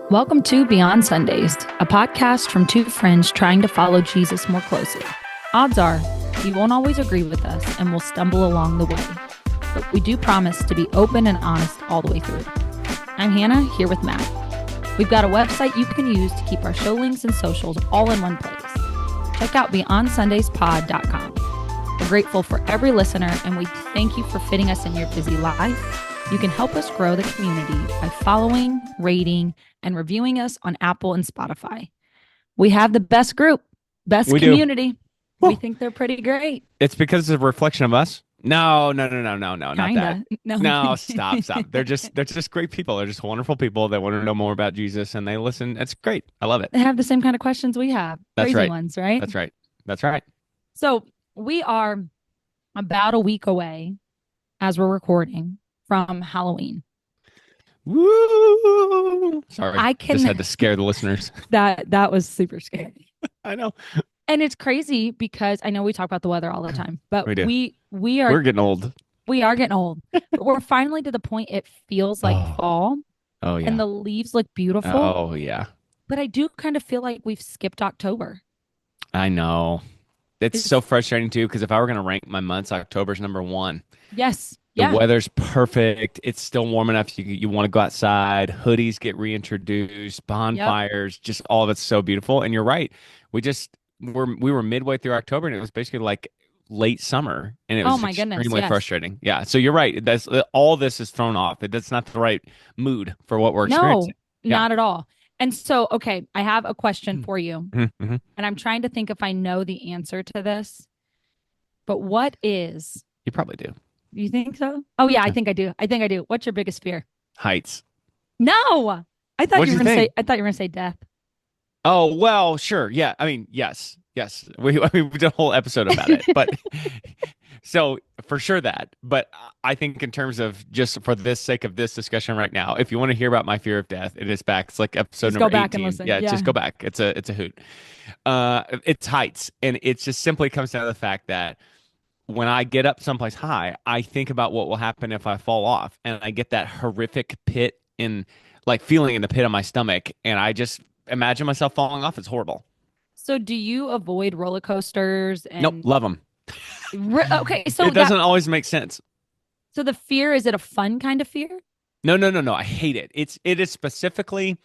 Welcome to Beyond Sundays, a podcast from two friends trying to follow Jesus more closely. Odds are you won't always agree with us and will stumble along the way, but we do promise to be open and honest all the way through. I'm Hannah, here with Matt. We've got a website you can use to keep our show links and socials all in one place. Check out beyondsundays.pod.com. We're grateful for every listener, and we thank you for fitting us in your busy life. You can help us grow the community by following, rating, and reviewing us on Apple and Spotify. We have the best group, best community. We think they're pretty great. It's because it's a reflection of us. No, not that. No, stop. They're just great people. They're just wonderful people that want to know more about Jesus, and they listen. It's great. I love it. They have the same kind of questions we have. That's Crazy right. ones, right? That's right. So we are about a week away, as we're recording, from Halloween. Woo! Sorry, just had to scare the listeners. That was super scary. I know. And it's crazy because I know we talk about the weather all the time, but we do. We're getting old. We are getting old. But we're finally to the point it feels like fall. Oh yeah. And the leaves look beautiful. Oh yeah. But I do kind of feel like we've skipped October. I know. It's so frustrating too, because if I were going to rank my months, October's number one. Yes. The weather's perfect. It's still warm enough. You want to go outside. Hoodies get reintroduced. Bonfires. Just all of it's so beautiful. And you're right. We were midway through October, and it was basically like late summer, and it was extremely frustrating. Yeah. So you're right. That's all this is thrown off. That's not the right mood for what we're experiencing. No, not at all. And so, okay, I have a question for you, and I'm trying to think if I know the answer to this. But what is? You probably do. You think so? Oh yeah, I think I do. What's your biggest fear? Heights. No, I thought you were going to say. I thought you were going to say death. Oh well, sure. Yeah, I mean, yes. We did a whole episode about it, but so for sure that. But I think in terms of just for the sake of this discussion right now, if you want to hear about my fear of death, it is back. It's like episode number 18. Go back and listen. Yeah, just go back. It's a hoot. It's heights, and it just simply comes down to the fact that when I get up someplace high, I think about what will happen if I fall off, and I get that horrific pit feeling in the pit of my stomach, and I just imagine myself falling off. It's horrible. So do you avoid roller coasters? Nope, love them. Okay, so it doesn't always make sense. So the fear, is it a fun kind of fear? No. I hate it. It is specifically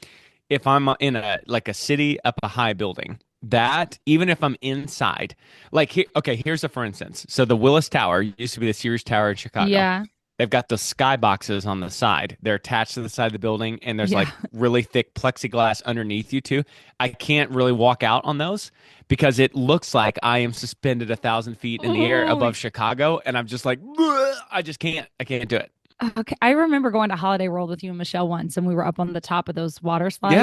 if I'm in a city up a high building. That even if I'm inside, here's a for instance. So the Willis Tower used to be the Sears Tower in Chicago. Yeah. They've got the sky boxes on the side. They're attached to the side of the building, and there's like really thick plexiglass underneath you too. I can't really walk out on those because it looks like I am suspended 1,000 feet in the air above Chicago, and I'm just like, I just can't. I can't do it. Okay, I remember going to Holiday World with you and Michelle once, and we were up on the top of those water slides.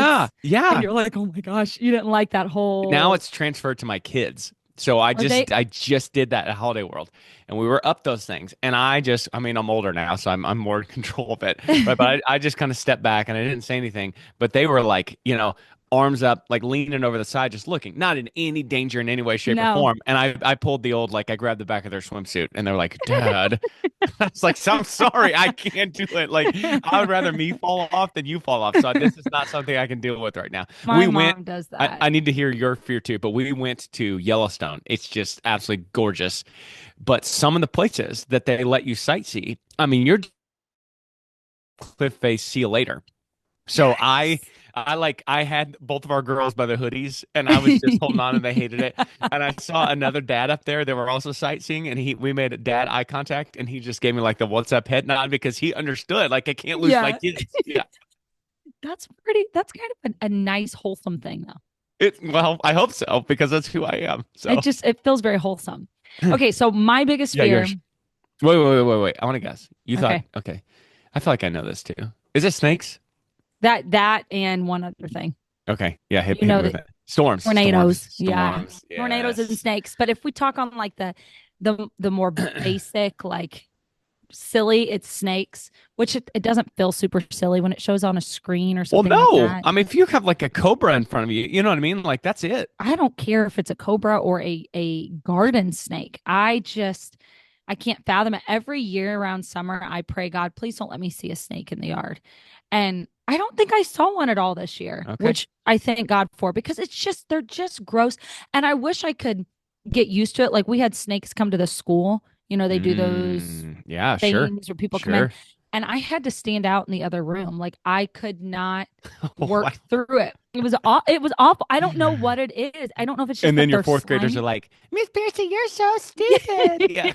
Yeah. And you're like, oh my gosh, you didn't like that whole. Now it's transferred to my kids. So I just did that at Holiday World, and we were up those things, and I'm older now, so I'm more in control of it. But I just kind of stepped back and I didn't say anything. But they were like, arms up, like leaning over the side, just looking, not in any danger in any way, shape, or form. And I pulled the old, I grabbed the back of their swimsuit, and they're like, Dad. I was like, I'm sorry, I can't do it. Like, I would rather me fall off than you fall off. So this is not something I can deal with right now. My mom does that. I need to hear your fear too, but we went to Yellowstone. It's just absolutely gorgeous. But some of the places that they let you sightsee, I mean, you're cliff face, see you later. So yes. I had both of our girls by the hoodies, and I was just holding on, and they hated it. And I saw another dad up there. They were also sightseeing, and we made dad eye contact, and he just gave me the what's up head nod because he understood. I can't lose my kids. Yeah. That's kind of a nice, wholesome thing, though. Well, I hope so, because that's who I am. So it feels very wholesome. Okay, so my biggest fear. Wait. I want to guess. You thought, okay. I feel like I know this too. Is it snakes? That and one other thing. Okay. Yeah. Hit me with it. Storms. Tornadoes. Storms. Yeah. Yes. Tornadoes and snakes. But if we talk on the more basic, silly, it's snakes, which it doesn't feel super silly when it shows on a screen or something. Well, no. Like that. I mean, if you have a cobra in front of you, you know what I mean? That's it. I don't care if it's a cobra or a garden snake. I can't fathom it. Every year around summer, I pray, God, please don't let me see a snake in the yard. And I don't think I saw one at all this year, Okay. which I thank God for because they're just gross. And I wish I could get used to it. Like we had snakes come to the school. They do those Yeah, sure. things where people come in, Sure. and I had to stand out in the other room. Like I could not Oh, work through it. It was awful. I don't know what it is. I don't know if it's just and then that your they're fourth graders are slimy. like, Miss Piercy, you're so stupid. Yeah.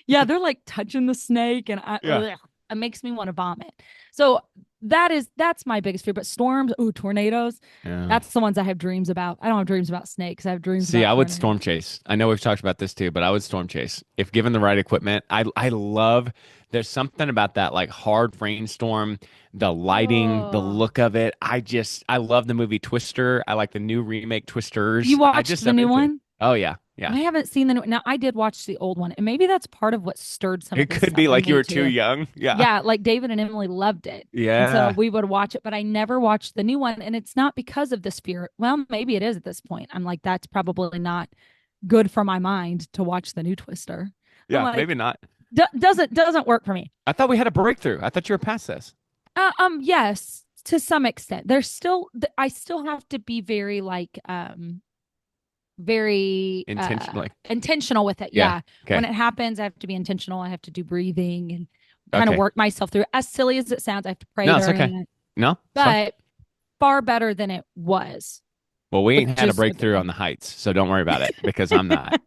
Yeah, they're like touching the snake, and Yeah. it makes me want to vomit. So that's my biggest fear. But storms, tornadoes, Yeah. that's the ones I have dreams about. I don't have dreams about snakes. I have dreams See, about I would tornadoes. storm chase. I know we've talked about this too, but I would storm chase if given the right equipment. I love there's something about that like hard rainstorm, the lighting, the Oh, look of it. I love the movie Twister. I like the new remake you Twisters. watched the I'm new into it. one? Oh yeah, yeah. I haven't seen the new. Now I did watch the old one, and maybe that's part of what stirred some of It this could stuff be in like you me were too too. young. Yeah. Yeah, like David and Emily loved it. And so Yeah. we would watch it, but I never watched the new one. And it's not because of this fear. Well, maybe it is at this point. I'm like, that's probably not good for my mind to watch the new Twister. I'm Yeah, maybe like, not. doesn't work for me. I thought we had a breakthrough. I thought you were past this. Yes, to some extent. I still have to be very like very Intentionally. intentional with it. Yeah. Yeah. When Okay. it happens, I have to be intentional. I have to do breathing and kind of Okay. work myself through it. As silly as it sounds, I have to pray No, it's okay. during it, No, it's fine. but far better than it was, Well, we which ain't had a is a good breakthrough on thing. the heights, so don't worry about it because I'm not.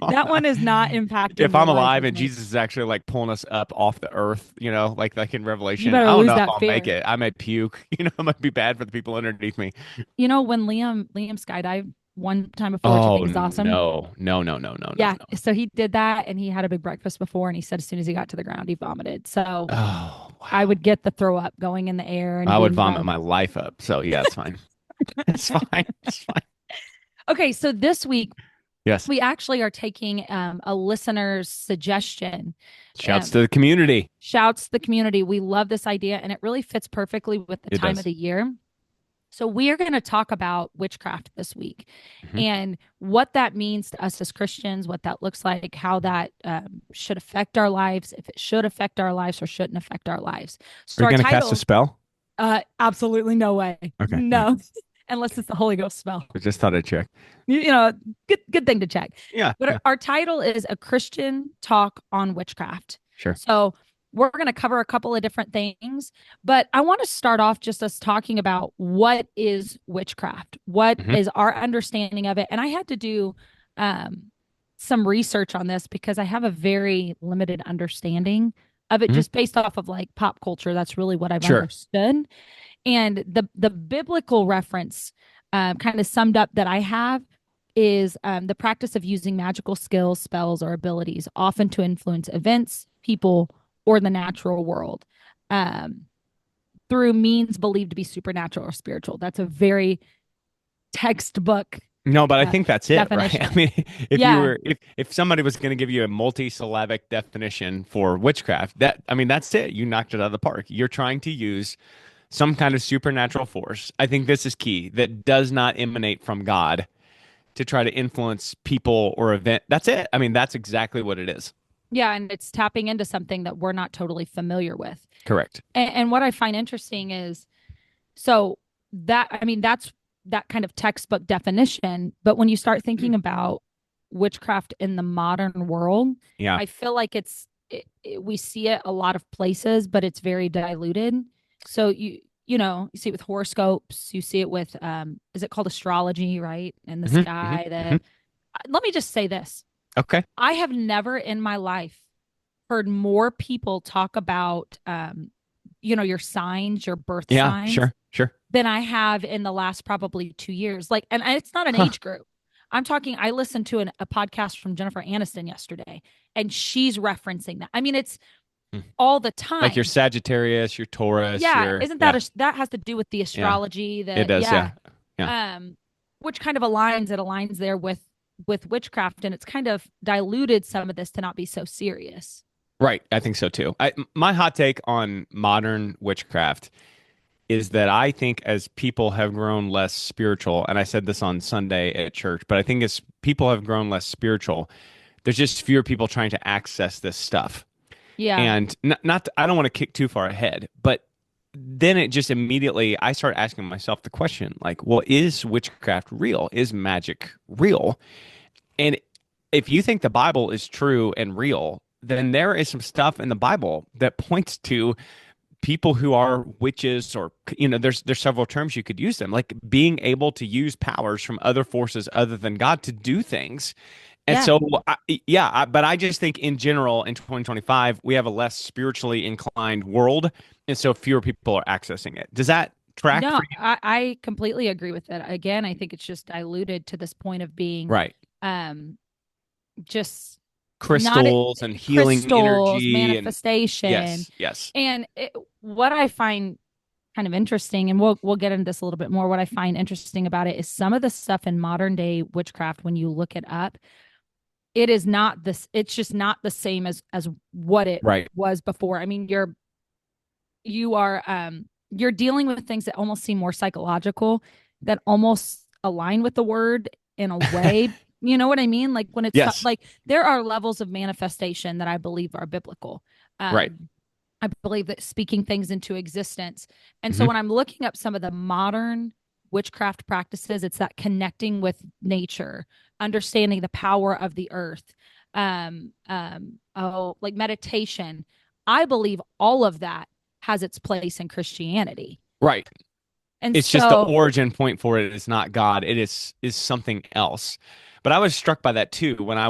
That one is not impacting If your I'm life alive as and much. Jesus is actually like pulling us up off the earth, like in You Revelation, I better don't lose know if that I'll make fear. it. I might puke. It might be bad for the people underneath me. When Liam skydived one time before, which I Oh think is awesome. no, no, no, no, no, no, Yeah, no. so he did that and he had a big breakfast before and he said as soon as he got to the ground he vomited. So Oh I wow. would get the throw up going in the air and I would being vomit above. my life up. So yeah, it's fine. It's fine. It's fine. Okay, so this week Yes. we actually are taking a listener's suggestion. Shouts Um, to the community. Shouts to the community. We love this idea and it really fits perfectly with the It time of does. the year. So we are going to talk about witchcraft this week Mhm. and what that means to us as Christians, what that looks like, how that should affect our lives, if it should affect our lives or shouldn't affect our lives. Are So you our gonna cast a title, spell? absolutely no way, Okay. All right. no, unless it's the Holy Ghost spell. I just thought I'd check. You know, good thing to check. Yeah. But Yeah. our title is a Christian talk on witchcraft. Sure. So we're going to cover a couple of different things, but I want to start off just us talking about what is witchcraft, what Hmm. is our understanding of it, and I had to do um, some research on this because I have a very limited understanding of it, Hmm. just based off of like pop culture. That's really what I've Sure. understood, and the biblical reference kind of summed up that I have is the practice of using magical skills, spells, or abilities, often to influence events, people, or the natural world um, through means believed to be supernatural or spiritual. That's a very textbook No, but I uh, think that's it, right? I definition. mean, Yeah. if somebody was going to give you a multisyllabic definition for witchcraft, that's it. You knocked it out of the park. You're trying to use some kind of supernatural force. I think this is key that does not emanate from God to try to influence people or event. That's it. That's exactly what it is. Yeah. And it's tapping into something that we're not totally familiar with. Correct. And what I find interesting is so that's that kind of textbook definition. But when you start thinking about witchcraft in the modern world, Yeah. I feel like we see it a lot of places, but it's very diluted. So you see it with horoscopes, you see it with is it called astrology, right? In the Hmm. Hmm. sky Hmm. that let me just say this. Okay. I have never in my life heard more people talk about your signs, your birth Yeah. signs Sure. Sure. than I have in the last probably 2 years. Like, and it's not an Huh. age group. I'm talking, I listened to a podcast from Jennifer Aniston yesterday, and she's referencing that. I mean, it's Hmm. all the Like your time. Sagittarius, your Taurus, Yeah. your Isn't yeah, that has to do with the yeah. astrology It that, does. yeah. Yeah. Yeah. Which kind of aligns there with witchcraft. And it's kind of diluted some of this to not be so serious. Right. I think so too. My hot take on modern witchcraft is that I think as people have grown less spiritual, and I said this on Sunday at church, but I think as people have grown less spiritual, there's just fewer people trying to access this stuff. Yeah. And I don't want to kick too far ahead, but then it just immediately I start asking myself the question, like, well, is witchcraft real? Is magic real? And if you think the Bible is true and real, then there is some stuff in the Bible that points to people who are witches, or there's several terms you could use them, like being able to use powers from other forces other than God to do things. And Yeah. so, but I just think in general, in 2025, we have a less spiritually inclined world, and so fewer people are accessing it. Does that track No, for you? I completely agree with that. Again, I think it's just diluted to this point of being Right. um just not Crystals and healing crystals, energy, and manifestation. yes, yes, And what I find kind of interesting, and we'll get into this a little bit more, what I find interesting about it is some of the stuff in modern day witchcraft, when you look it up, it is not this, it's just not the same as what it right, was before. I mean, you're dealing with things that almost seem more psychological, that almost align with the word in a way. You know what I mean? Like when it's yes, like there are levels of manifestation that I believe are biblical. right. I believe that speaking things into existence. And so Hmm. when I'm looking up some of the modern witchcraft practices, it's that connecting with nature, understanding the power of the earth, like meditation. I believe all of that has its place in Christianity. Right. And It's just the so, origin point for it is not God. It is something else. But I was struck by that too when I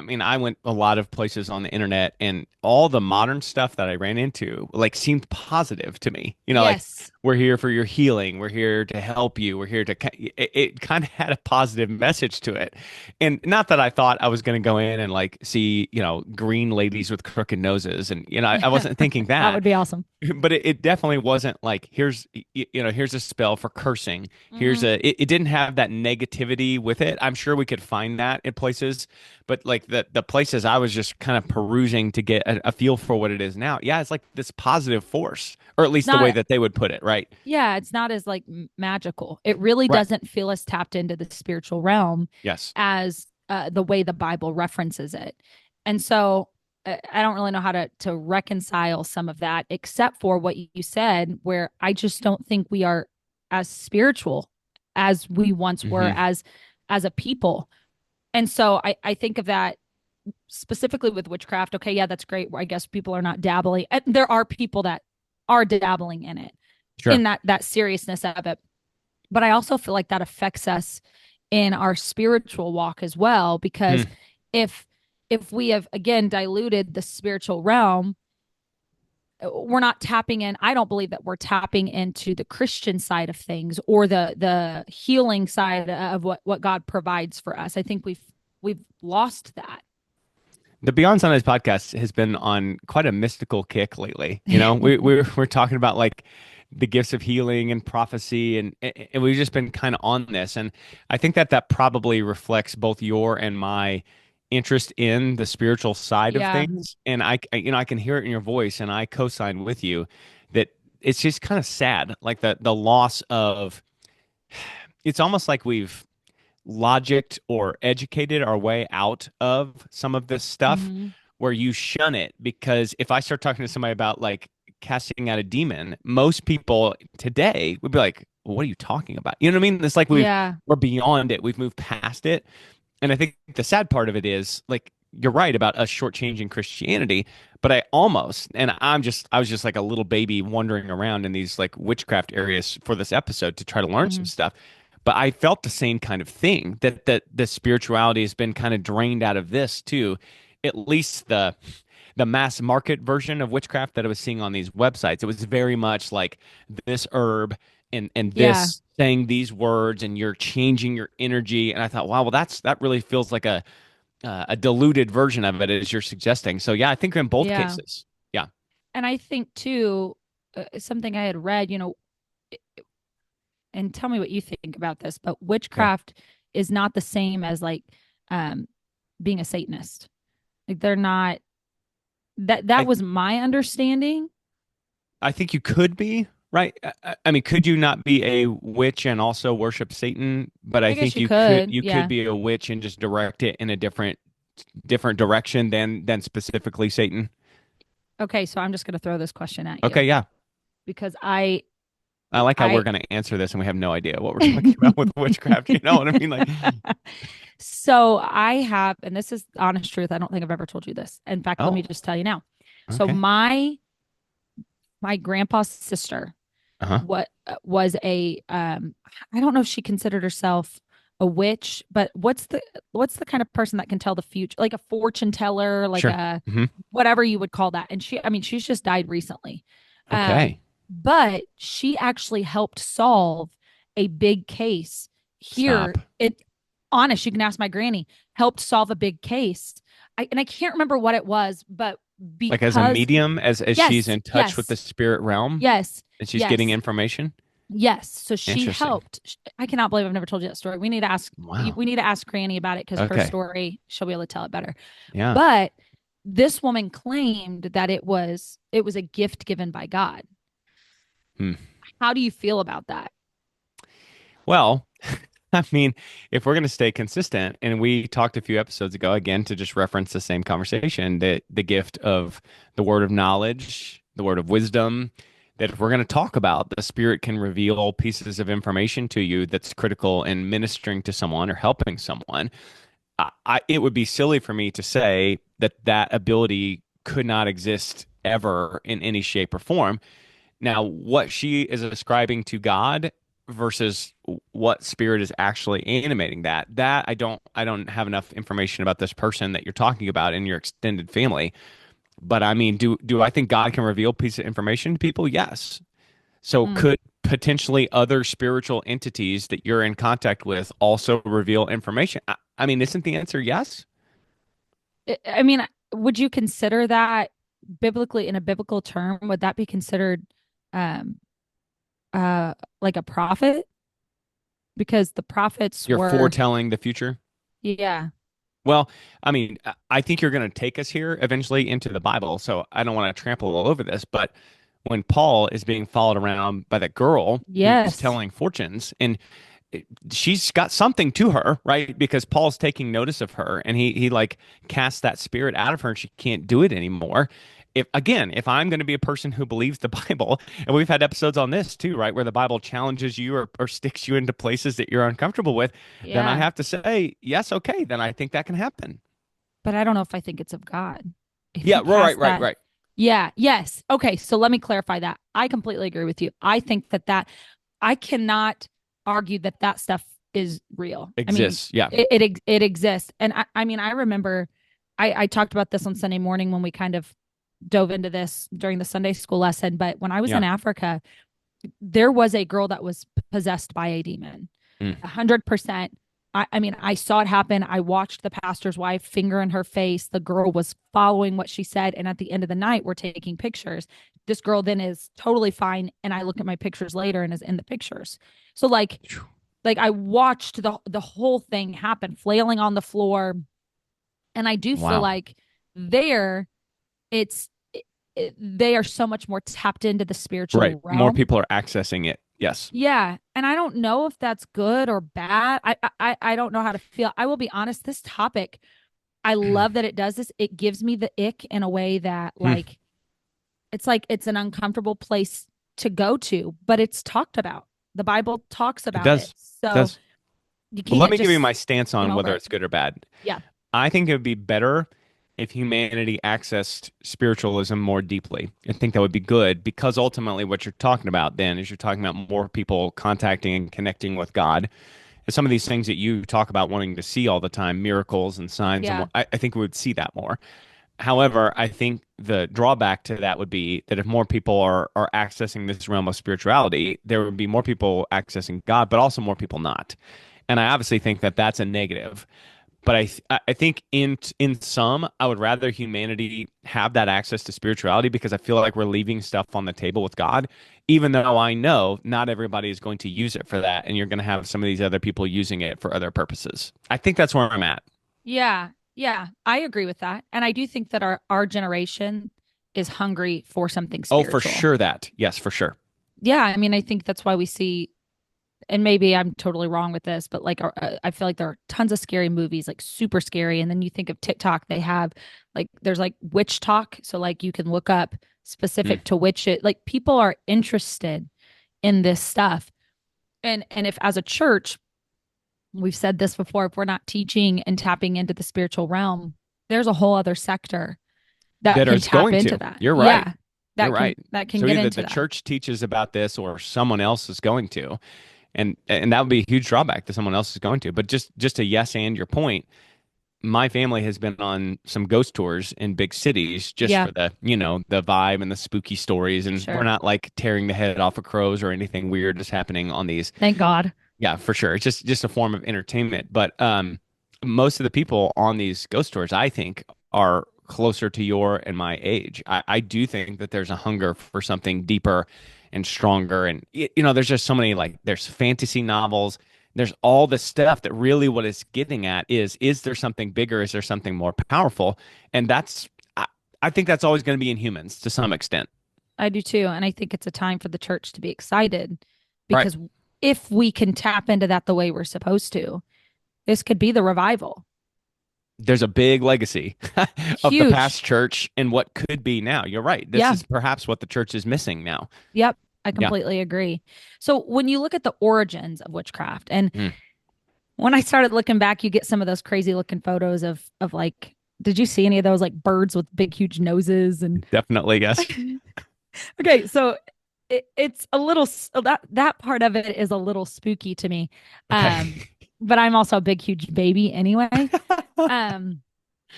mean, I went a lot of places on the internet, and all the modern stuff that I ran into like seemed positive to me. Like, yes, we're here for your healing. We're here to help you. We're here to, it kind of had a positive message to it. And not that I thought I was going to go in and like see, green ladies with crooked noses. And, I wasn't thinking that would that. be awesome. But it definitely wasn't like, here's a spell for cursing. Mm-hmm. It didn't have that negativity with it. I'm sure we could find that in places, but like the places I was just kind of perusing to get a feel for what it is now. Yeah, it's like this positive force, or at It's least the way not, that they would put it, right? yeah, it's not as like magical. It really Right. doesn't feel as tapped into the spiritual realm Yes. as the way the Bible references it. And so I don't really know how to reconcile some of that, except for what you said, where I just don't think we are as spiritual as we once were Hmm. as a people. And so I think of that specifically with witchcraft. Okay, yeah, that's great. I guess people are not dabbling. There are people that are dabbling in it, Sure. in that seriousness of it. But I also feel like that affects us in our spiritual walk as well, because Hmm. if if we have again diluted the spiritual realm, we're not tapping in. I don't believe that we're tapping into the Christian side of things, or the healing side of what God provides for us. I think we've lost that. The Beyond Sundays podcast has been on quite a mystical kick lately. We're talking about like the gifts of healing and prophecy, and we've just been kind of on this. And I think that probably reflects both your and my interest in the spiritual side of Yeah. things. And I can hear it in your voice, and I co-sign with you that it's just kind of sad, like the loss of. It's almost like we've logicked or educated our way out of some of this stuff, Mm-hmm. where you shun it. Because if I start talking to somebody about like casting out a demon, most people today would be like, well, what are you talking about? You know what I mean? It's like Yeah. we're beyond it. We've moved past it. And I think the sad part of it is like, you're right about us shortchanging Christianity, but I was just like a little baby wandering around in these like witchcraft areas for this episode to try to learn some Mm-hmm. stuff. But I felt the same kind of thing, that the spirituality has been kind of drained out of this too. At least the mass market version of witchcraft that I was seeing on these websites, it was very much like this herb and Yeah. this saying these words, and you're changing your energy. And I thought, wow, well, that really feels like a diluted version of it, as you're suggesting. So yeah, I think in both Yeah. cases, yeah, And I think too, something I had read, and tell me what you think about this, but okay. witchcraft is not the same as like um being a Satanist. Like they're not, that I was my understanding. I think you could be right. I mean, could you not be a witch and also worship Satan? But I I guess think you could. you could Yeah. be a witch and just direct it in a different direction than specifically Satan. Okay, so I'm just going to throw this question at Okay, you yeah. because I like how we're I going to answer this and we have no idea what we're talking about with witchcraft. You know what I mean? Like, So I have, and this is the honest truth. I don't think I've ever told you this. In fact, let me oh, just tell you now. So okay. my grandpa's sister, Uh-huh. what was a I don't know if she considered herself a witch, but what's the kind of person that can tell the future, like a fortune teller, like Sure. a Hmm. whatever you would call that. And she, I mean, she's just died recently. um Okay. but she actually helped solve a big case Stop. here. It honest, you can ask my granny, helped solve a big case. I can't remember what it was, but Like as a because medium, as she's yes, in touch with the yes, spirit realm yes, and she's getting yes. information. Yes. So she Interesting. helped. I cannot believe I've never told you that story. We need to ask Wow. we need to ask Granny about it because her Okay. story, she'll be able to tell it better. Yeah. But this woman claimed that it was a gift given by God. Hmm. How do you feel about that? Well, I mean, if we're going to stay consistent, and we talked a few episodes ago, again, to just reference the same conversation, that the gift of the word of knowledge, the word of wisdom, that if we're going to talk about, the spirit can reveal pieces of information to you that's critical in ministering to someone or helping someone. It would be silly for me to say that that ability could not exist ever in any shape or form. Now, what she is ascribing to God versus what spirit is actually animating that I don't have enough information about this person that you're talking about in your extended family. But I mean, do I think God can reveal piece of information to people? Yes. So Mm. could potentially other spiritual entities that you're in contact with also reveal information? I mean, isn't the answer yes? I mean, would you consider that biblically, in a biblical term, would that be considered um like a prophet? Because the prophets You're were, foretelling the future. yeah. Well, I mean, I think you're going to take us here eventually into the Bible, so I don't want to trample all over this. But when Paul is being followed around by that girl who's Yes. telling fortunes, and she's got something to her, right? Because Paul's taking notice of her, and he like casts that spirit out of her, and she can't do it anymore. If I'm going to be a person who believes the Bible, and we've had episodes on this too, right, where the Bible challenges you or sticks you into places that you're uncomfortable with, then I Yeah. have to say yes, okay, then I think that can happen. But I don't know if I think it's of God. If Yeah, he right, cast right, that, right. yeah, yes. Okay, so let me clarify that. I completely agree with you. I think that I cannot argue that that stuff is real. I mean, Exists. Yeah, it exists, and I mean, I remember I talked about this on Sunday morning when we kind of dove into this during the Sunday school lesson. But when I was in yeah. Africa, there was a girl that was possessed by a demon. Mm. 100%. I mean, I saw it happen. I watched the pastor's wife finger in her face. The girl was following what she said. And at the end of the night, we're taking pictures. This girl then is totally fine. And I look at my pictures later and is in the pictures. So like I watched the whole thing happen, flailing on the floor. And I do feel Wow. like there it's they are so much more tapped into the Right. spiritual More realm. people are accessing it. Yes. Yeah, and I don't know if that's good or bad. I don't know how to feel. I will be honest, this topic, I love that it does this. It gives me the ick in a way that Hmm. like it's an uncomfortable place to go to, but it's talked about. The Bible talks It about it. does. It So does. you Well, let can't me give you just my stance skim on over whether it. it's good or bad. Yeah. I think it would be better if humanity accessed spiritualism more deeply. I think that would be good because ultimately what you're talking about then is you're talking about more people contacting and connecting with God. And some of these things that you talk about wanting to see all the time, miracles and signs, and Yeah. I think we would see that more. However, I think the drawback to that would be that if more people are accessing this realm of spirituality, there would be more people accessing God, but also more people not. And I obviously think that that's a negative. But I think in some, I would rather humanity have that access to spirituality because I feel like we're leaving stuff on the table with God, even though I know not everybody is going to use it for that, and you're going to have some of these other people using it for other purposes. I think that's where I'm at. Yeah. Yeah. I agree with that. And I do think that our generation is hungry for something Oh, for spiritual. sure that. Yes, for sure. Yeah, I mean, I think that's why we see. and maybe I'm totally wrong with this, but like I feel like there are tons of scary movies, like super scary. And then you think of TikTok, they have like there's like witch talk. So like you can look up Mm. specific to witch it. Like people are interested in this stuff. And if as a church, we've said this before, if we're not teaching and tapping into the spiritual realm, there's a whole other sector that That can is tap going into to. that. You're right. Yeah. You're That can right. that can So get either into the that. church teaches about this or someone else is going to. And that would be a huge drawback that someone else is going to. But just a yes and your point, my family has been on some ghost tours in big cities just Yeah, for the, the vibe and the spooky stories. And we're sure. not like tearing the head off of crows or anything weird is happening on these. Thank God. Yeah, for sure. It's just a form of entertainment. But most of the people on these ghost tours, I think, are closer to your and my age. I do think that there's a hunger for something deeper and stronger. And there's just so many like there's fantasy novels. There's all this stuff that really what it's getting at is there something bigger? Is there something more powerful? And I think that's always going to be in humans to some extent. I do too. And I think it's a time for the church to be excited Right. because if we can tap into that the way we're supposed to, this could be the revival. There's a big legacy of the Huge. past church and what could be now. You're right. This Yeah. is perhaps what the church is missing now. Yep. I Yeah. completely agree. So when you look at the origins of witchcraft, and Mm, when I started looking back, you get some of those crazy looking photos of like, did you see any of those like birds with big, huge noses? And definitely, yes. okay, so it's a little that part of it is a little spooky to me. Okay. But I'm also a big, huge baby anyway. At Um,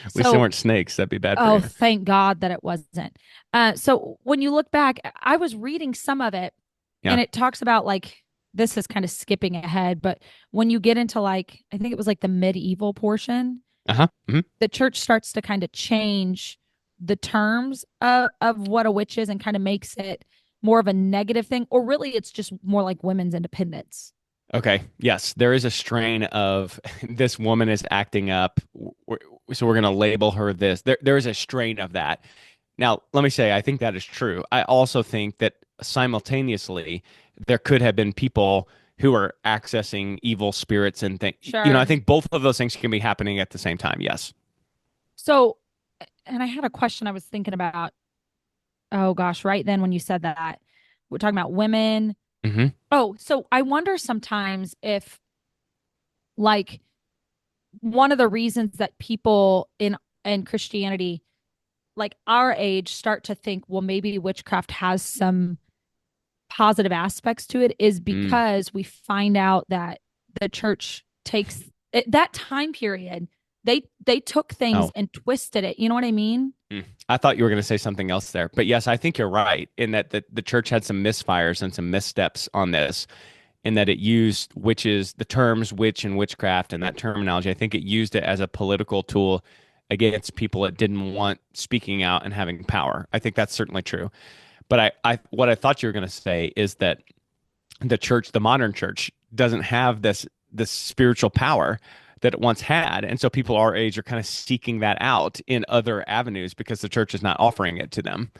least they so weren't snakes. That'd be bad for oh, you. thank God that it wasn't. So when you look back, I was reading some of it Yeah. and it talks about like this is kind of skipping ahead, but when you get into like I think it was like the medieval portion, Uh-huh. the church starts to kind of change the terms of what a witch is and kind of makes it more of a negative thing, or really it's just more like women's independence. Okay. Yes, there is a strain of this woman is acting up, so we're going to label her this. There is a strain of that. Now, let me say, I think that is true. I also think that simultaneously, there could have been people who are accessing evil spirits and things. I Sure. think both of those things can be happening at the same time. Yes. So, and I had a question I was thinking about. Oh gosh, right then when you said that, we're talking about women. Hmm. Oh, so I wonder sometimes if like one of the reasons that people in Christianity like our age start to think, well, maybe witchcraft has some positive aspects to it is Mm. because we find out that the church takes that time period. They took things Oh, and twisted it. You know what I mean? I thought you were going to say something else there. But yes, I think you're right in that the church had some misfires and some missteps on this, in that it used witches, the terms witch and witchcraft and that terminology. I think it used it as a political tool against people that didn't want speaking out and having power. I think that's certainly true. But what I thought you were going to say is that the church, the modern church, doesn't have this spiritual power that it once had, and so people our age are kind of seeking that out in other avenues because the church is not offering it to them.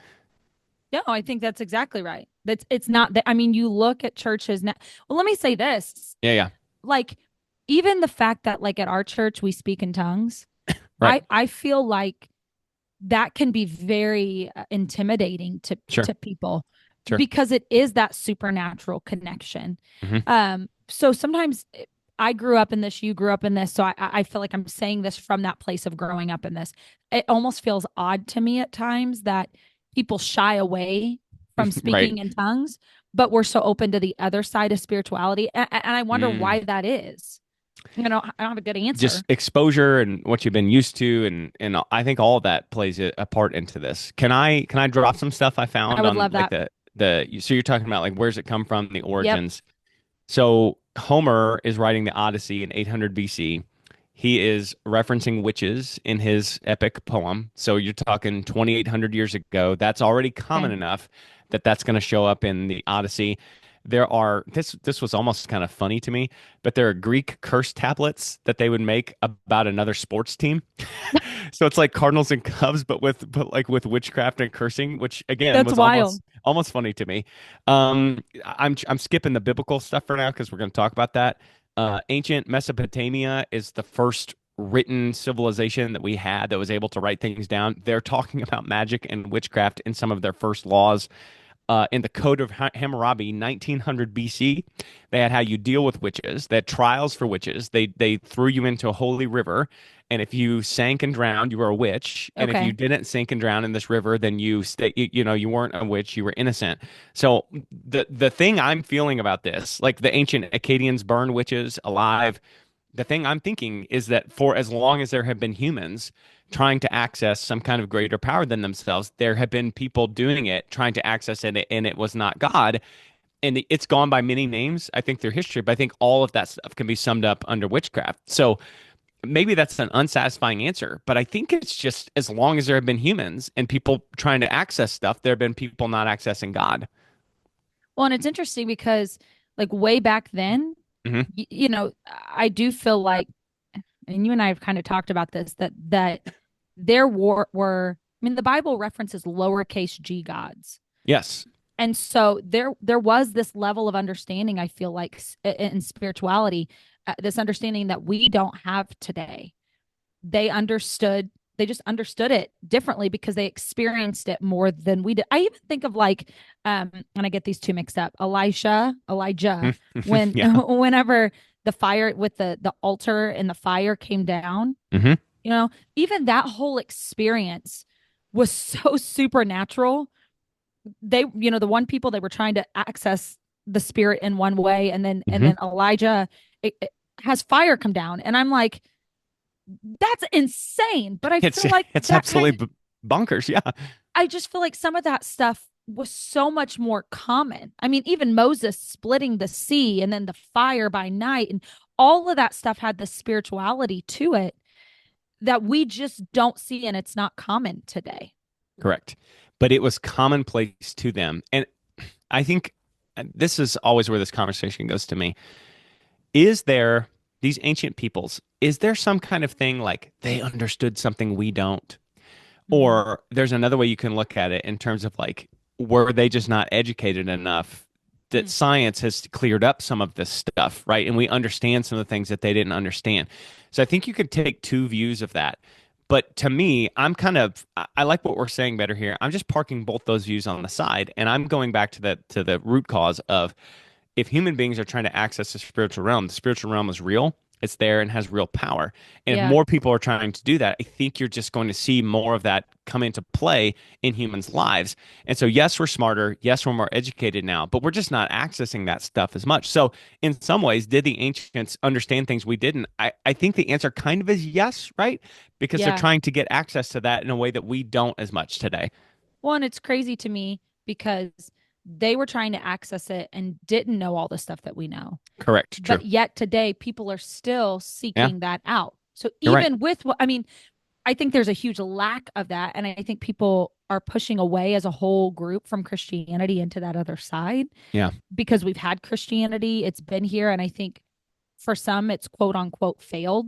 No, I think that's exactly right. That's it's not that I mean, you look at churches now. Well, let me say this. Yeah, yeah, Like even the fact that like at our church we speak in tongues, right, I feel like that can be very intimidating sure, to people sure. because it is that supernatural connection. Hmm. So sometimes I grew up in this, you grew up in this, so I feel like I'm saying this from that place of growing up in this. It almost feels odd to me at times that people shy away from Right. speaking in tongues, but we're so open to the other side of spirituality, and I wonder Mm. why that is. I don't have a good Just answer. exposure and what you've been used to, and I think all of that plays a part into this. Can I drop some stuff I I found would on love like that. the so you're talking about like where's it come from, the Yep. origins. So Homer is writing the Odyssey in 800 BC. He is referencing witches in his epic poem. So you're talking 2,800 years ago. That's already common Okay. enough that that's going to show up in the Odyssey. There are this was almost kind of funny to me, but there are Greek curse tablets that they would make about another sports team. So it's like Cardinals and Cubs, but like with witchcraft and cursing, which again That's was wild. almost funny to me. I'm skipping the biblical stuff for now because we're going to talk about that. Ancient Mesopotamia is the first written civilization that we had that was able to write things down. They're talking about magic and witchcraft in some of their first laws. In the Code of Hammurabi, 1900 BC, they had how you deal with witches. They had trials for witches. They threw you into a holy river, and if you sank and drowned, you were a witch. And if you Okay. didn't sink and drown in this river, then you weren't a witch. You were innocent. So the thing I'm feeling about this, like the ancient Akkadians burned witches alive, the thing I'm thinking is that for as long as there have been humans trying to access some kind of greater power than themselves, there have been people doing it, trying to access it, and it was not God. And it's gone by many names, I think, through history, but I think all of that stuff can be summed up under witchcraft. So maybe that's an unsatisfying answer, but I think it's just as long as there have been humans and people trying to access stuff, there have been people not accessing God. Well, and it's interesting because like way back then, Hmm. I do feel like, and you and I have kind of talked about this, that there I mean, the Bible references lowercase g gods. Yes. And so there was this level of understanding, I feel like, in spirituality, this understanding that we don't have today. They just understood it differently because they experienced it more than we did. I even think of like, and I get these two mixed up, Elijah, when Yeah. whenever the fire with the altar and the fire came down, Hmm. you know, even that whole experience was so supernatural. The one people, they were trying to access the spirit in one way, and then Hmm. Elijah, it has fire come down, and I'm like, that's insane. But I It's feel like it's that kind absolutely bonkers. Yeah. I just feel like some of that stuff was so much more common. I mean, even Moses splitting the sea and then the fire by night, and all of that stuff had the spirituality to it that we just don't see, and it's not common today. Correct. But it was commonplace to them. And I think this is always where this conversation goes to me. Is there, these ancient peoples, is there some kind of thing like they understood something we don't? Mm-hmm. Or there's another way you can look at it in terms of like, were they just not educated enough that Mm. science has cleared up some of this stuff, right? And we understand some of the things that they didn't understand. So I think you could take two views of that. But to me, I like what we're saying better here. I'm just parking both those views on the side, and I'm going back to the root cause of if human beings are trying to access the spiritual realm is real. It's there and has real power. And if Yeah. more people are trying to do that, I think you're just going to see more of that come into play in humans' lives. And so, yes, we're smarter. Yes, we're more educated now, but we're just not accessing that stuff as much. So, in some ways, did the ancients understand things we didn't? I think the answer kind of is yes, right? Because they're Yeah. trying to get access to that in a way that we don't as much today. Well, and it's crazy to me because they were trying to access it and didn't know all the stuff that we know. Correct. True. But yet today, people are still Yeah, seeking that out. So you're right. even with what I mean, I think there's a huge lack of that. And I think people are pushing away as a whole group from Christianity into that other side Yeah. because we've had Christianity, it's been here. And I think for some, it's quote unquote failed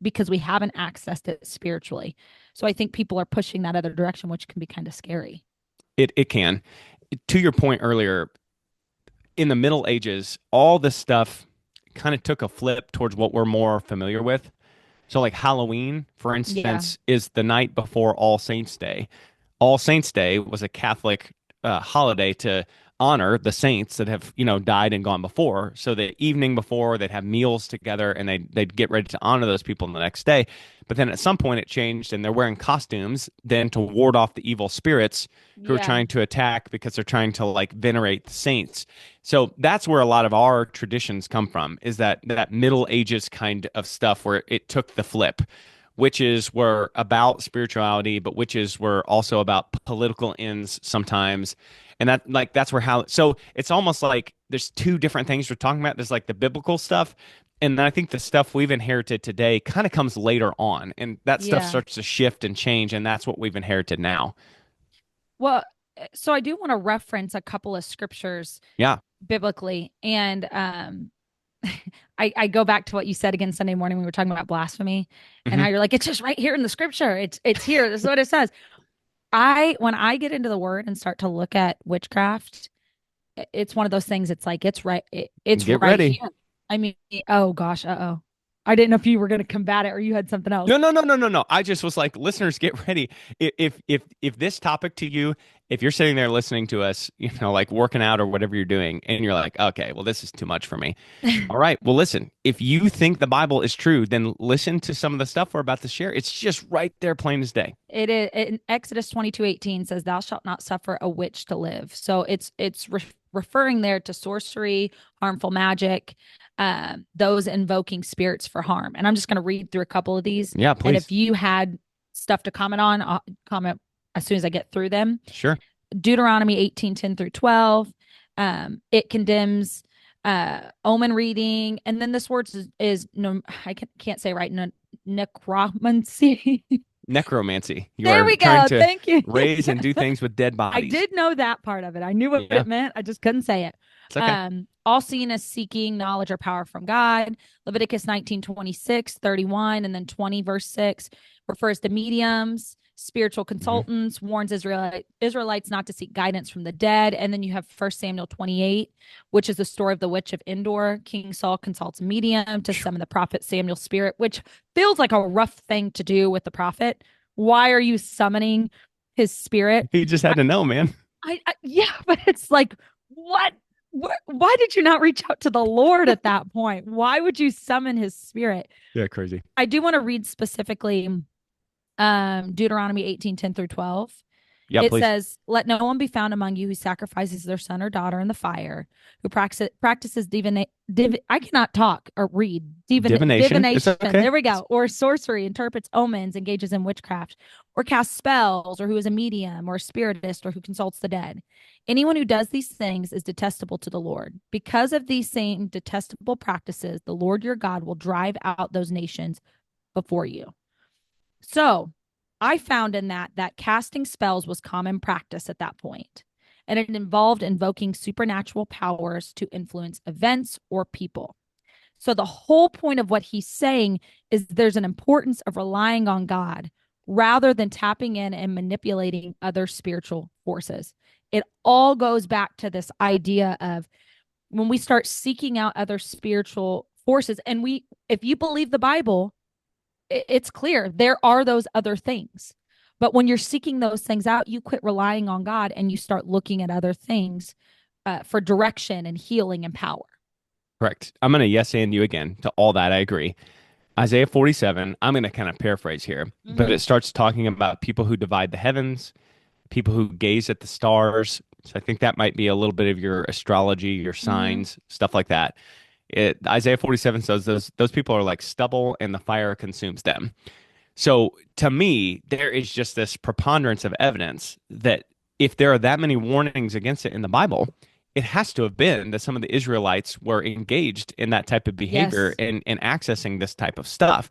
because we haven't accessed it spiritually. So I think people are pushing that other direction, which can be kind of scary. It can. To your point earlier, in the Middle Ages, all this stuff kind of took a flip towards what we're more familiar with. So, like Halloween, for Yeah. instance, is the night before All Saints' Day. All Saints' Day was a Catholic holiday to honor the saints that have, died and gone before. So the evening before, they'd have meals together and they'd get ready to honor those people the next day. But then at some point it changed and they're wearing costumes then to ward off the evil spirits who are Yeah. trying to attack because they're trying to like venerate the saints. So that's where a lot of our traditions come from, is that Middle Ages kind of stuff where it took the flip. Witches were about spirituality, but witches were also about political ends sometimes. And that's where how so it's almost like there's two different things we're talking about. There's like the biblical stuff, and then I think the stuff we've inherited today kind of comes later on. And that stuff Yeah. starts to shift and change, and that's what we've inherited now. Well, so I do want to reference a couple of scriptures Yeah. biblically. And I go back to what you said again Sunday morning. We were talking about blasphemy and Hmm. how you're like, it's just right here in the scripture. It's here. This is what it says. When I get into the word and start to look at witchcraft, it's one of those things. It's like it's Get right ready. here. I mean, oh gosh, uh-oh. I didn't know if you were going to combat it or you had something else. No, no, no, no, no, no. I just was like, listeners, get ready. If this topic to you, if you're sitting there listening to us, like working out or whatever you're doing, and you're like, okay, well, this is too much for me. All right, well, listen. If you think the Bible is true, then listen to some of the stuff we're about to share. It's just right there, plain as day. It is in Exodus 22:18 says, "Thou shalt not suffer a witch to live." So it's referring there to sorcery, harmful magic, those invoking spirits for harm. And I'm just going to read through a couple of these. Yeah, And if please. you had stuff to comment on, I'll comment as soon as I get through them. Sure. Deuteronomy 18:10 through 12. It condemns omen reading. And then this word is no, I can't say right, no, necromancy. Necromancy. You There are we trying go. to Thank you. raise and do things with dead I bodies. did know that part of it. I knew what Yeah, it meant. I just couldn't say it. it's okay. All seen as seeking knowledge or power from God. Leviticus 19:26, 31, and then 20, verse 6 refers to mediums, spiritual Hmm. consultants, warns Israelites not to seek guidance from the dead. And then you have 1 Samuel 28, which is the story of the witch of Endor. King Saul consults a medium to summon the prophet Samuel's spirit, which feels like a rough thing to do with the prophet. Why are you summoning his spirit? He just had to know, man. Yeah, but it's like, what? Why did you not reach out to the Lord at that point? Why would you summon his spirit? Yeah, crazy. I do want to read specifically Deuteronomy 18:10 through 12. Yeah, It please. says, "Let no one be found among you who sacrifices their son or daughter in the fire, who practices I cannot talk or read Divination. It's divination. okay. There we go. Or sorcery, interprets omens, engages in witchcraft, or casts spells, or who is a medium or a spiritist, or who consults the dead. Anyone who does these things is detestable to the Lord. Because of these same detestable practices, the Lord your God will drive out those nations before you." So I found in that casting spells was common practice at that point, and it involved invoking supernatural powers to influence events or people. So the whole point of what he's saying is there's an importance of relying on God rather than tapping in and manipulating other spiritual forces. It all goes back to this idea of when we start seeking out other spiritual forces, and if you believe the Bible, it's clear there are those other things. But when you're seeking those things out, you quit relying on God and you start looking at other things for direction and healing and power. Correct. I'm going to yes and you again to all that. I agree. Isaiah 47, I'm going to kind of paraphrase here, but Mm-hmm. it starts talking about people who divide the heavens, people who gaze at the stars. So I think that might be a little bit of your astrology, your Mm-hmm. signs, stuff like that. Isaiah 47 says those people are like stubble and the fire consumes them. So to me, there is just this preponderance of evidence that if there are that many warnings against it in the Bible, it has to have been that some of the Israelites were engaged in that type of behavior Yes. and accessing this type of stuff.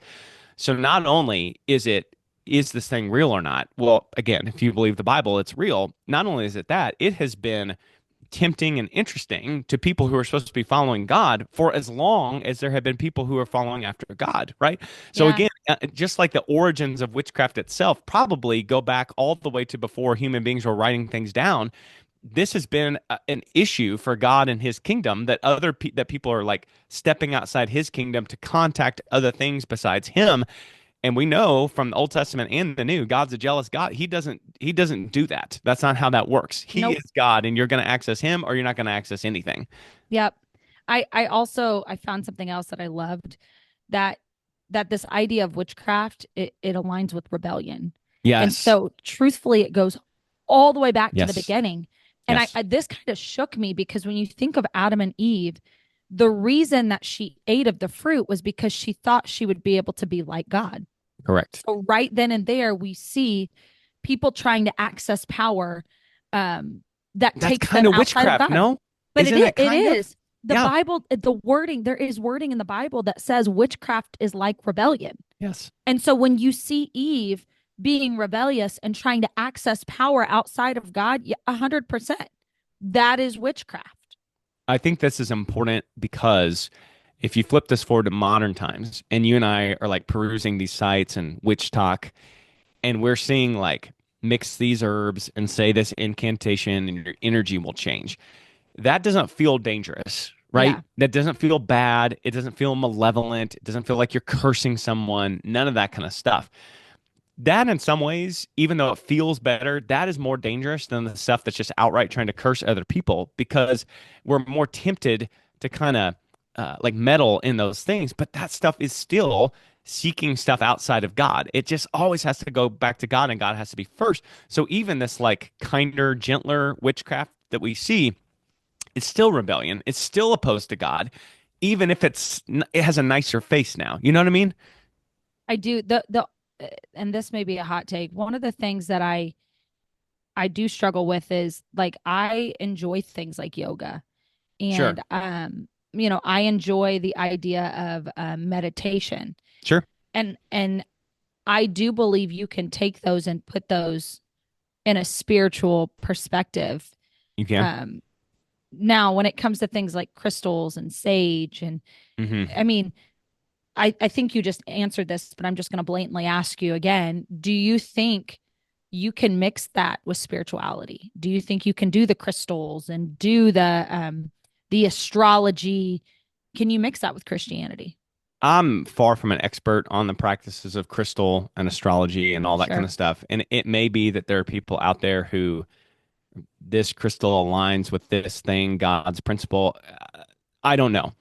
So not only is this thing real or not? Well, again, if you believe the Bible, it's real. Not only is it that, it has been tempting and interesting to people who are supposed to be following God for as long as there have been people who are following after God, right? So Yeah. again, just like the origins of witchcraft itself probably go back all the way to before human beings were writing things down. This has been an issue for God and his kingdom that that people are like stepping outside his kingdom to contact other things besides him. And we know from the Old Testament and the New, God's a jealous God. He doesn't do that. That's not how that works. He Nope. is God, and you're going to access him or you're not going to access anything. Yep. I also I found something else that I loved, that this idea of witchcraft, it aligns with rebellion. And Yes. so truthfully it goes all the way back to the Yes. beginning. And Yes. I this kind of shook me because when you think of Adam and Eve, the reason that she ate of the fruit was because she thought she would be able to be like God. Correct. So right then and there we see people trying to access power, that That's takes kind them of outside of witchcraft, God. no? But Isn't it it kind of? is the Yeah. Bible, the wording, there is wording in the Bible that says witchcraft is like rebellion. Yes. And so when you see Eve being rebellious and trying to access power outside of God, 100%, that is witchcraft. I think this is important because if you flip this forward to modern times and you and I are like perusing these sites and witch talk, and we're seeing like mix these herbs and say this incantation and your energy will change. That doesn't feel dangerous, right? Yeah. That doesn't feel bad. It doesn't feel malevolent. It doesn't feel like you're cursing someone. None of that kind of stuff. That, in some ways, even though it feels better, that is more dangerous than the stuff that's just outright trying to curse other people because we're more tempted to kind of like meddle in those things. But that stuff is still seeking stuff outside of God. It just always has to go back to God, and God has to be first. So even this like kinder, gentler witchcraft that we see, it's still rebellion. It's still opposed to God, even if it has a nicer face now. You know what I mean? I do. And this may be a hot take. One of the things that I do struggle with is like I enjoy things like yoga, Sure. and I enjoy the idea of meditation, Sure. and I do believe you can take those and put those in a spiritual perspective. You can. Um, Now, when it comes to things like crystals and sage, and Hmm. I mean, I think you just answered this, but I'm just going to blatantly ask you again. Do you think you can mix that with spirituality? Do you think you can do the crystals and do the astrology? Can you mix that with Christianity? I'm far from an expert on the practices of crystal and astrology and all that kind Sure. of stuff. And it may be that there are people out there who this crystal aligns with this thing, God's principle. I don't know.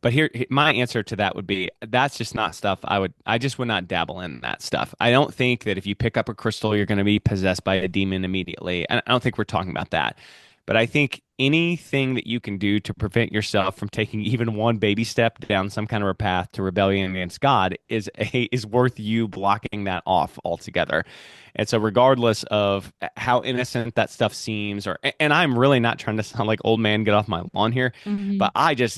But my answer to that would be that's just not stuff I just would not dabble in that stuff. I don't think that if you pick up a crystal, you're going to be possessed by a demon immediately. I don't think we're talking about that. But I think anything that you can do to prevent yourself from taking even one baby step down some kind of a path to rebellion against God is worth you blocking that off altogether. And so, regardless of how innocent that stuff seems, and I'm really not trying to sound like old man get off my lawn here, Hmm. but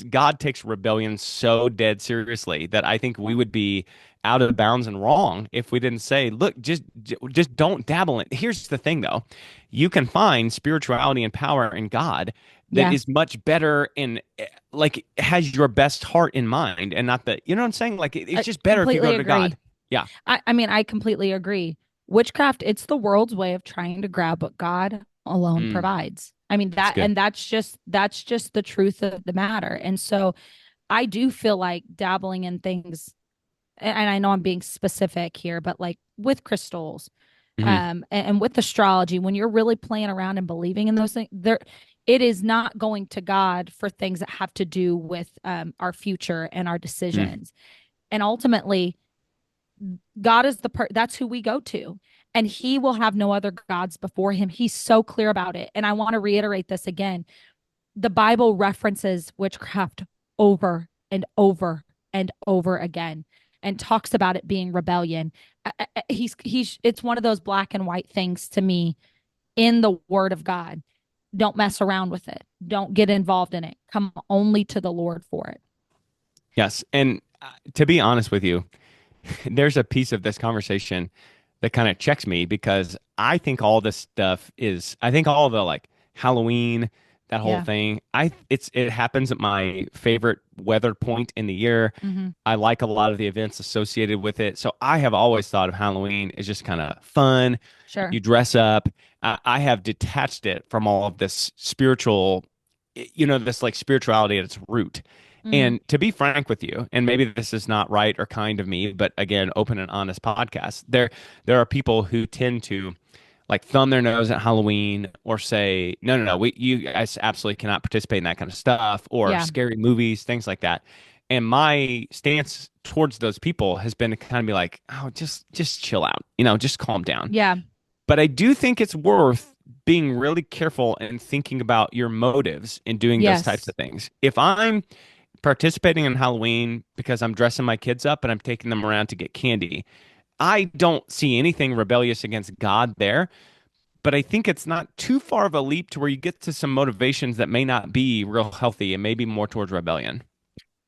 God takes rebellion so dead seriously that I think we would be out of bounds and wrong if we didn't say, look, just don't dabble in. Here's the thing, though, you can find spirituality and power in God that Yeah, is much better and like has your best heart in mind, and not that you know what I'm saying. Like it's I just better if you completely go to agree. God. Yeah. I mean, I completely agree. Witchcraft, it's the world's way of trying to grab what God alone Mm, provides. I mean that's that, good. and that's just the truth of the matter. And so I do feel like dabbling in things, and I know I'm being specific here, but like with crystals, Hmm. and with astrology, when you're really playing around and believing in those things, there, it is not going to God for things that have to do with our future and our Hmm. decisions. And ultimately, God is that's who we go to. And he will have no other gods before him. He's so clear about it. And I want to reiterate this again. The Bible references witchcraft over and over and over again and talks about it being rebellion. He's it's one of those black and white things to me in the word of God. Don't mess around with it. Don't get involved in it. Come only to the Lord for it. Yes, and to be honest with you, there's a piece of this conversation that kind of checks me because I think all this stuff is I think all the like Halloween, that whole Yeah. thing, it happens at my favorite weather point in the year. Mm-hmm. I like a lot of the events associated with it. So I have always thought of Halloween as just kind of fun. Sure. You dress up. I have detached it from all of this spiritual, this like spirituality at its root. Mm-hmm. And to be frank with you, and maybe this is not right or kind of me, but again, open and honest podcast. There are people who tend to like thumb their nose at Halloween or say, no, no, no, you guys absolutely cannot participate in that kind of stuff or Yeah. scary movies, things like that. And my stance towards those people has been to kind of be like, oh, just chill out, just calm down. Yeah. But I do think it's worth being really careful and thinking about your motives in doing those types Yes. of things. If I'm participating in Halloween because I'm dressing my kids up and I'm taking them around to get candy, I don't see anything rebellious against God there. But I think it's not too far of a leap to where you get to some motivations that may not be real healthy and maybe more towards rebellion.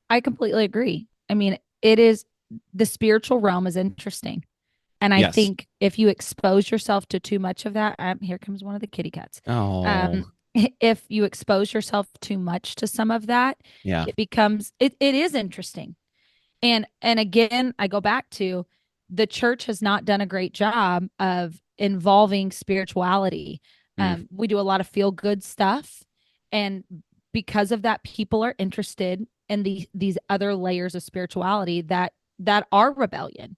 I completely agree. I mean, it is the spiritual realm is interesting. And I Yes. think if you expose yourself to too much of that, here comes one of the kitty cats. Oh. if you expose yourself too much to some of that, Yeah. it is interesting. And again, I go back to the church has not done a great job of involving spirituality. Mm. We do a lot of feel good stuff, and because of that, people are interested in these other layers of spirituality that are rebellion.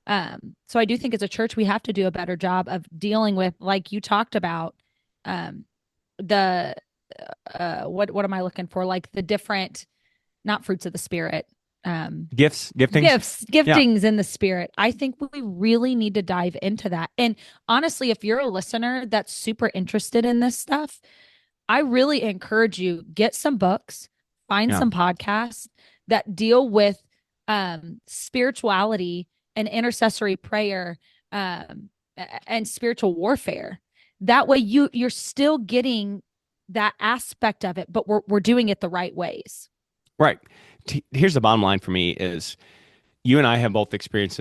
So I do think as a church we have to do a better job of dealing with, like you talked about, um, the what am I looking for? Like the different, not fruits of the spirit, Giftings. Yeah. giftings in the spirit. I think we really need to dive into that. And honestly, if you're a listener that's super interested in this stuff, I really encourage you, get some books, find Yeah. some podcasts that deal with spirituality and intercessory prayer, and spiritual warfare. That way you're still getting that aspect of it, but we're doing it the right ways. Right. Here's the bottom line for me is you and I have both experienced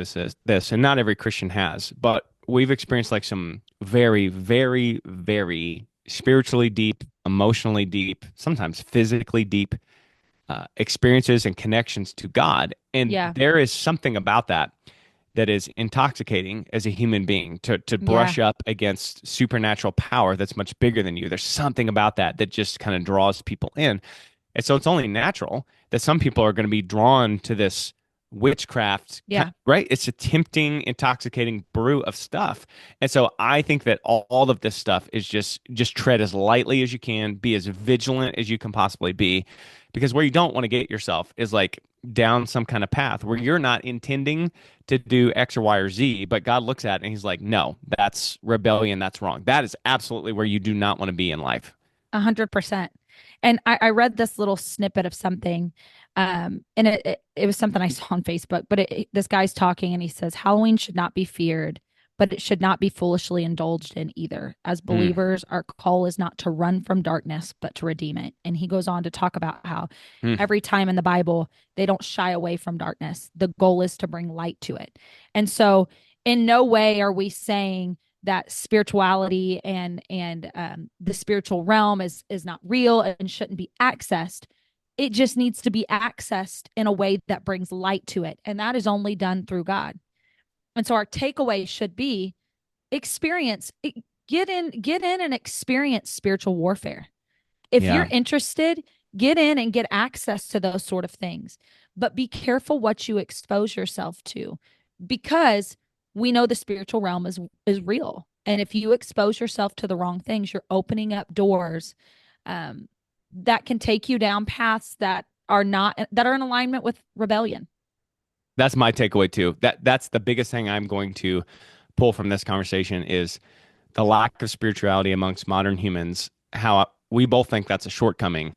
this, and not every Christian has, but we've experienced like some very, very, very spiritually deep, emotionally deep, sometimes physically deep experiences and connections to God. And Yeah. there is something about that that is intoxicating as a human being to Yeah. brush up against supernatural power that's much bigger than you. There's something about that that just kind of draws people in. And so it's only natural that some people are going to be drawn to this witchcraft, Yeah. right? It's a tempting, intoxicating brew of stuff. And so I think that all of this stuff is just tread as lightly as you can, be as vigilant as you can possibly be, because where you don't want to get yourself is like down some kind of path where you're not intending to do X or Y or Z, but God looks at it and he's like, no, that's rebellion. That's wrong. That is absolutely where you do not want to be in life. 100%. And I read this little snippet of something, and it was something I saw on Facebook, but this guy's talking and he says, Halloween should not be feared, but it should not be foolishly indulged in either. As Mm, believers, our call is not to run from darkness, but to redeem it. And he goes on to talk about how mm. every time in the Bible, they don't shy away from darkness. The goal is to bring light to it. And so in no way are we saying that spirituality and the spiritual realm is not real and shouldn't be accessed. It just needs to be accessed in a way that brings light to it, and that is only done through God. And so our takeaway should be experience it, get in and experience spiritual warfare. If Yeah. you're interested, get in and get access to those sort of things, but be careful what you expose yourself to, because we know the spiritual realm is real. And if you expose yourself to the wrong things, you're opening up doors um, that can take you down paths that are in alignment with rebellion. That's my takeaway too. That's the biggest thing I'm going to pull from this conversation is the lack of spirituality amongst modern humans. How we both think that's a shortcoming,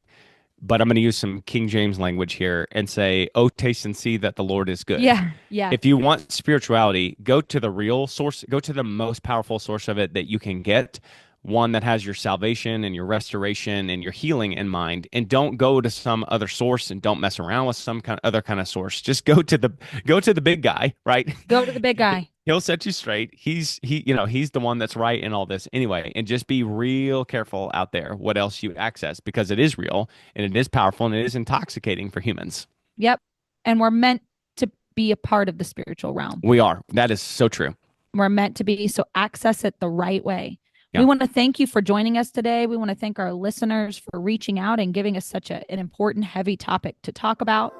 but I'm going to use some King James language here and say, "Oh, taste and see that the Lord is good." Yeah, yeah. If you want spirituality, go to the real source, go to the most powerful source of it that you can get, one that has your salvation and your restoration and your healing in mind, and don't go to some other source and don't mess around with some kind of other kind of source. Just go to the big guy, right? Go to the big guy. He'll set you straight. He's the one that's right in all this anyway. And just be real careful out there what else you access, because it is real and it is powerful and it is intoxicating for humans. Yep. And we're meant to be a part of the spiritual realm. We are. That is so true. We're meant to be. So access it the right way. Yeah. We want to thank you for joining us today. We want to thank our listeners for reaching out and giving us such an important, heavy topic to talk about.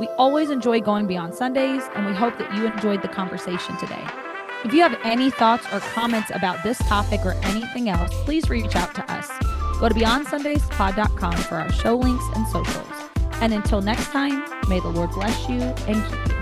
We always enjoy going beyond Sundays, and we hope that you enjoyed the conversation today. If you have any thoughts or comments about this topic or anything else, please reach out to us. Go to beyondsundays.pod.com for our show links and socials. And until next time, may the Lord bless you and keep you.